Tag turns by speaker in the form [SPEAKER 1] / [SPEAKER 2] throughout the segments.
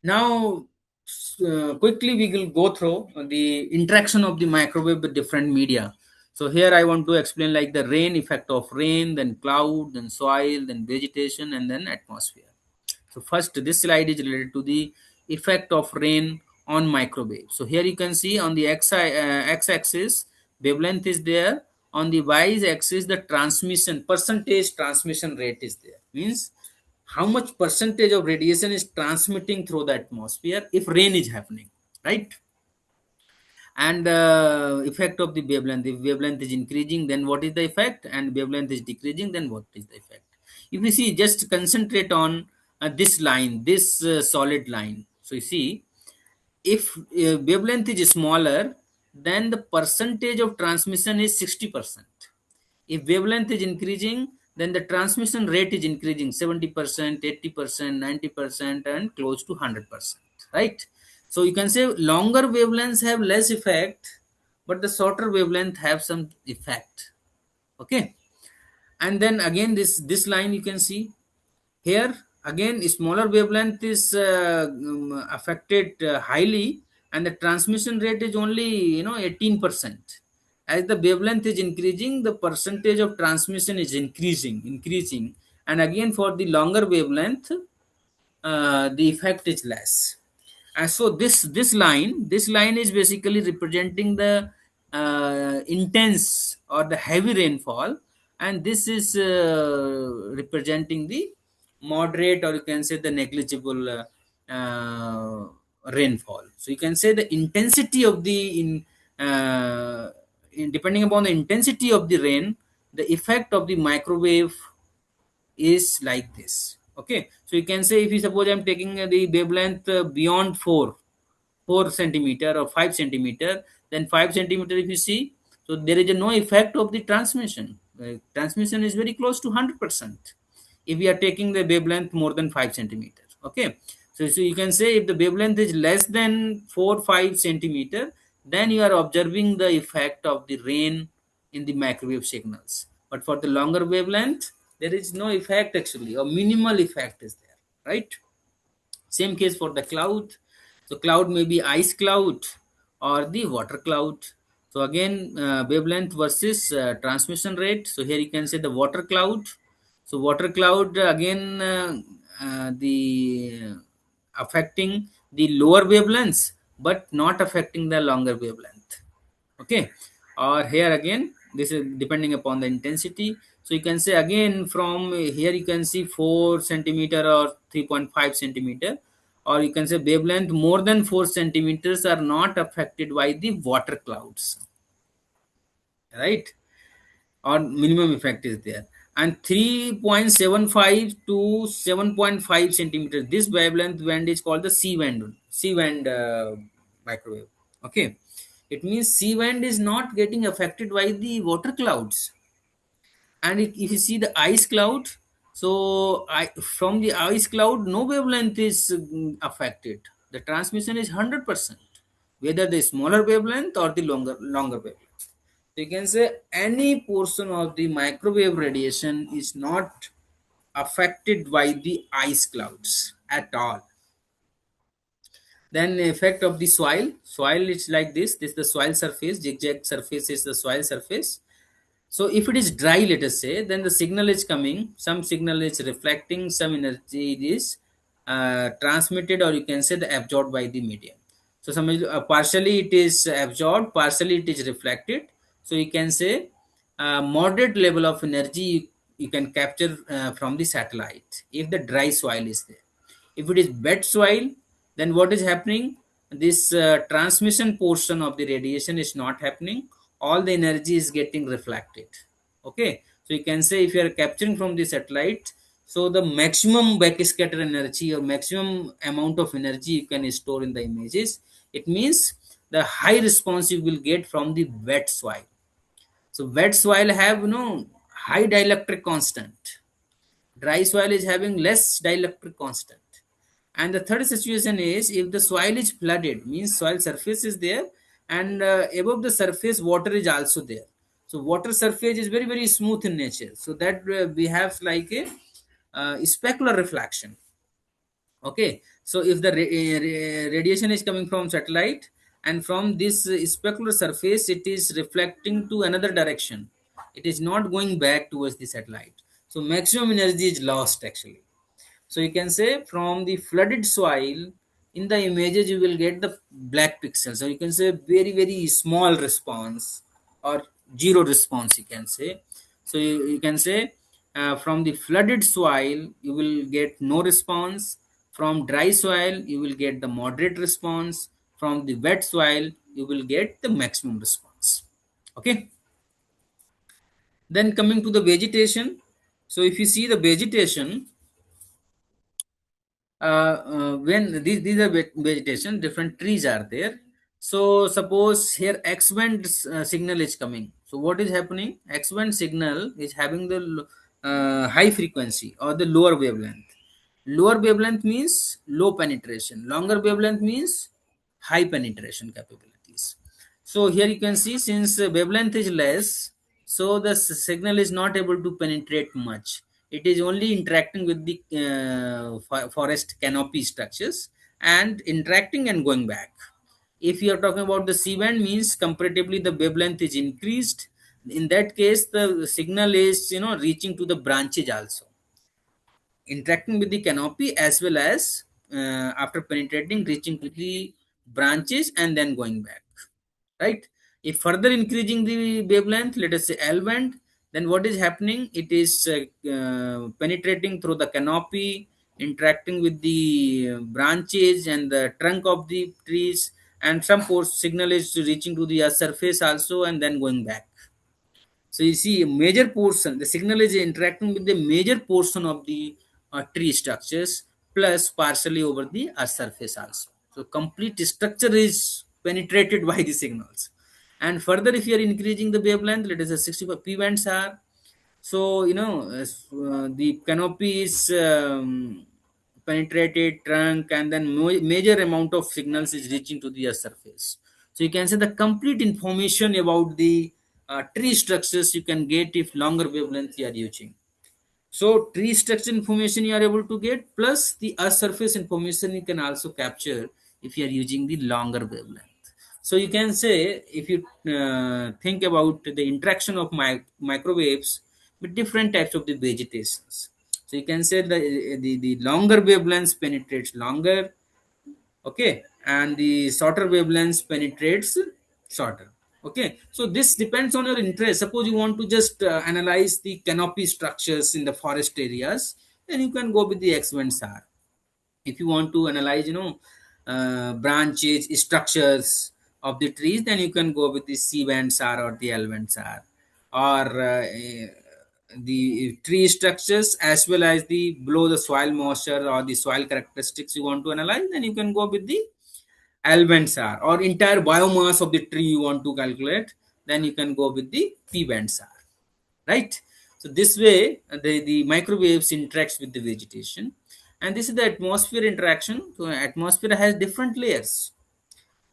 [SPEAKER 1] Now, quickly we will go through the interaction of the microwave with different media. So here I want to explain like the rain, effect of rain, then cloud, then soil, then vegetation, and then atmosphere. So first, this slide is related to the effect of rain on microwave. So here you can see on the x-axis, wavelength is there. On the y-axis, the transmission percentage transmission rate is there. Means how much percentage of radiation is transmitting through the atmosphere if rain is happening, right? And effect of the wavelength, if wavelength is increasing, then what is the effect, and wavelength is decreasing, then what is the effect? If you see, just concentrate on this line, this solid line. So you see, if wavelength is smaller, then the percentage of transmission is 60%. If wavelength is increasing, then the transmission rate is increasing 70%, 80%, 90%, and close to 100%, right? So you can say longer wavelengths have less effect, but the shorter wavelength have some effect. Okay. And then again, this line you can see here, again smaller wavelength is affected highly, and the transmission rate is only 18%. As the wavelength is increasing, the percentage of transmission is increasing, and again for the longer wavelength, the effect is less. And so this line is basically representing the intense or the heavy rainfall, and this is representing the moderate, or you can say the negligible rainfall. So you can say the intensity of the depending upon the intensity of the rain, the effect of the microwave is like this. Okay, so you can say, if you suppose I'm taking the wavelength beyond 4 centimeter or 5 centimeter, then 5 centimeter if you see, so there is no effect of the transmission. Transmission is very close to 100% if we are taking the wavelength more than 5 centimeter. Okay, so you can say if the wavelength is less than 4 5 centimeter, then you are observing the effect of the rain in the microwave signals. But for the longer wavelength, there is no effect actually, or minimal effect is there, right? Same case for the cloud. So cloud may be ice cloud or the water cloud. So again, wavelength versus transmission rate. So here you can say the water cloud. So water cloud, again, the affecting the lower wavelengths, but not affecting the longer wavelength. Okay. Or here again, this is depending upon the intensity. So you can say again, from here you can see 4 centimeter or 3.5 centimeter, or you can say wavelength more than 4 centimeters are not affected by the water clouds, right? Or minimum effect is there. And 3.75 to 7.5 centimeters, this wavelength band is called the c band microwave. Okay, it means c band is not getting affected by the water clouds. And if you see the ice cloud, so from the ice cloud, no wavelength is affected. The transmission is 100%, whether the smaller wavelength or the longer wavelength. So you can say any portion of the microwave radiation is not affected by the ice clouds at all. Then effect of the soil is like this is the soil surface, zigzag surface is the soil surface. So if it is dry, let us say, then the signal is coming, some signal is reflecting, some energy is transmitted, or you can say the absorbed by the medium. So some partially it is absorbed, partially it is reflected. So you can say moderate level of energy you can capture from the satellite if the dry soil is there. If it is wet soil, then what is happening, this transmission portion of the radiation is not happening, all the energy is getting reflected. Okay, so you can say if you are capturing from the satellite, so the maximum backscatter energy or maximum amount of energy you can store in the images. It means the high response you will get from the wet soil. So wet soil have high dielectric constant, dry soil is having less dielectric constant. And the third situation is if the soil is flooded, means soil surface is there, and above the surface water is also there. So water surface is very very smooth in nature, so that we have like a specular reflection. Okay, So if the radiation is coming from satellite, and from this specular surface it is reflecting to another direction, it is not going back towards the satellite, so maximum energy is lost actually. So you can say from the flooded soil, in the images you will get the black pixels. So you can say very very small response or zero response. You can say. So you can say from the flooded soil you will get no response. From dry soil you will get the moderate response. From the wet soil you will get the maximum response. Okay. Then coming to the vegetation. So if you see the vegetation, when these are vegetation, different trees are there. So suppose here x band signal is coming. So what is happening? X band signal is having the high frequency or the lower wavelength. Lower wavelength means low penetration, longer wavelength means high penetration capabilities. So here you can see, since wavelength is less, so the signal is not able to penetrate much. It is only interacting with the forest canopy structures and interacting and going back. If you are talking about the C band, means comparatively the wavelength is increased. In that case, the signal is reaching to the branches also, interacting with the canopy, as well as after penetrating reaching to the branches and then going back, right? If further increasing the wavelength, let us say L band, then what is happening? It is penetrating through the canopy, interacting with the branches and the trunk of the trees, and some force signal is reaching to the earth surface also and then going back. So you see a major portion, the signal is interacting with the major portion of the tree structures, plus partially over the earth surface also. So complete structure is penetrated by the signals. And further, if you are increasing the wavelength, let us say 65 p bands are. So the canopy is penetrated trunk, and then major amount of signals is reaching to the earth surface. So you can say the complete information about the tree structures you can get if longer wavelength you are using. So tree structure information you are able to get, plus the earth surface information you can also capture if you are using the longer wavelength. So you can say, if you think about the interaction of microwaves with different types of the vegetations. So you can say the longer wavelengths penetrates longer, okay, and the shorter wavelengths penetrates shorter. Okay, so this depends on your interest. Suppose you want to just analyze the canopy structures in the forest areas, then you can go with the x band SAR. If you want to analyze branches structures of the trees, then you can go with the C band SAR or the L band SAR, or the tree structures as well as the below the soil moisture or the soil characteristics you want to analyze, then you can go with the L-bands are, or entire biomass of the tree you want to calculate, then you can go with the P-bands are, right? So this way, the microwaves interacts with the vegetation, and this is the atmosphere interaction. So atmosphere has different layers: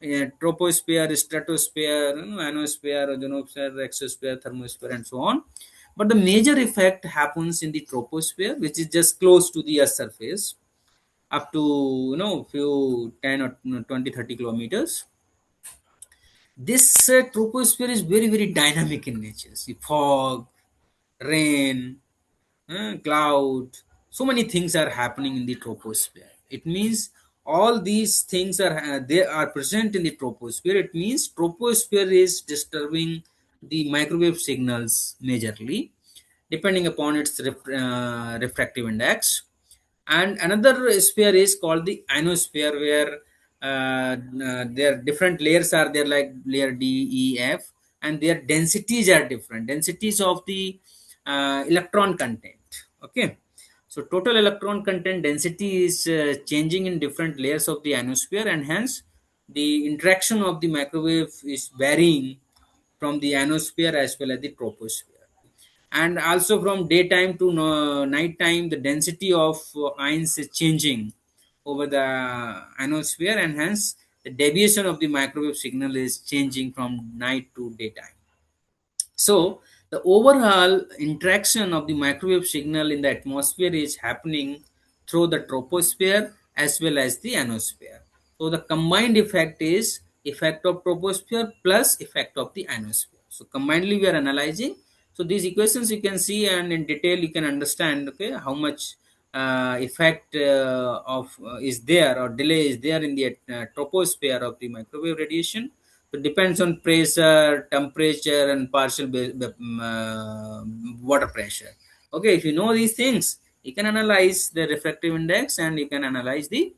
[SPEAKER 1] troposphere, stratosphere, ionosphere, ozonosphere, exosphere, thermosphere, and so on. But the major effect happens in the troposphere, which is just close to the Earth surface, up to few 10 or 20, 30 kilometers. This troposphere is very very dynamic in nature. See, fog, rain, cloud, so many things are happening in the troposphere. It means all these things are they are present in the troposphere. It means troposphere is disturbing the microwave signals majorly, depending upon its refractive index. And another sphere is called the ionosphere, where their different layers are there, like layer D, E, F, and their densities are different, densities of the electron content. Okay, so total electron content density is changing in different layers of the ionosphere, and hence the interaction of the microwave is varying from the ionosphere as well as the troposphere. And also from daytime to night time, the density of ions is changing over the ionosphere, and hence the deviation of the microwave signal is changing from night to daytime. So the overall interaction of the microwave signal in the atmosphere is happening through the troposphere as well as the ionosphere. So the combined effect is effect of troposphere plus effect of the ionosphere. So combinedly we are analyzing. So these equations you can see, and in detail you can understand, okay, how much effect of is there, or delay is there in the troposphere of the microwave radiation. So it depends on pressure, temperature, and partial water pressure. Okay, if you know these things, you can analyze the refractive index and you can analyze the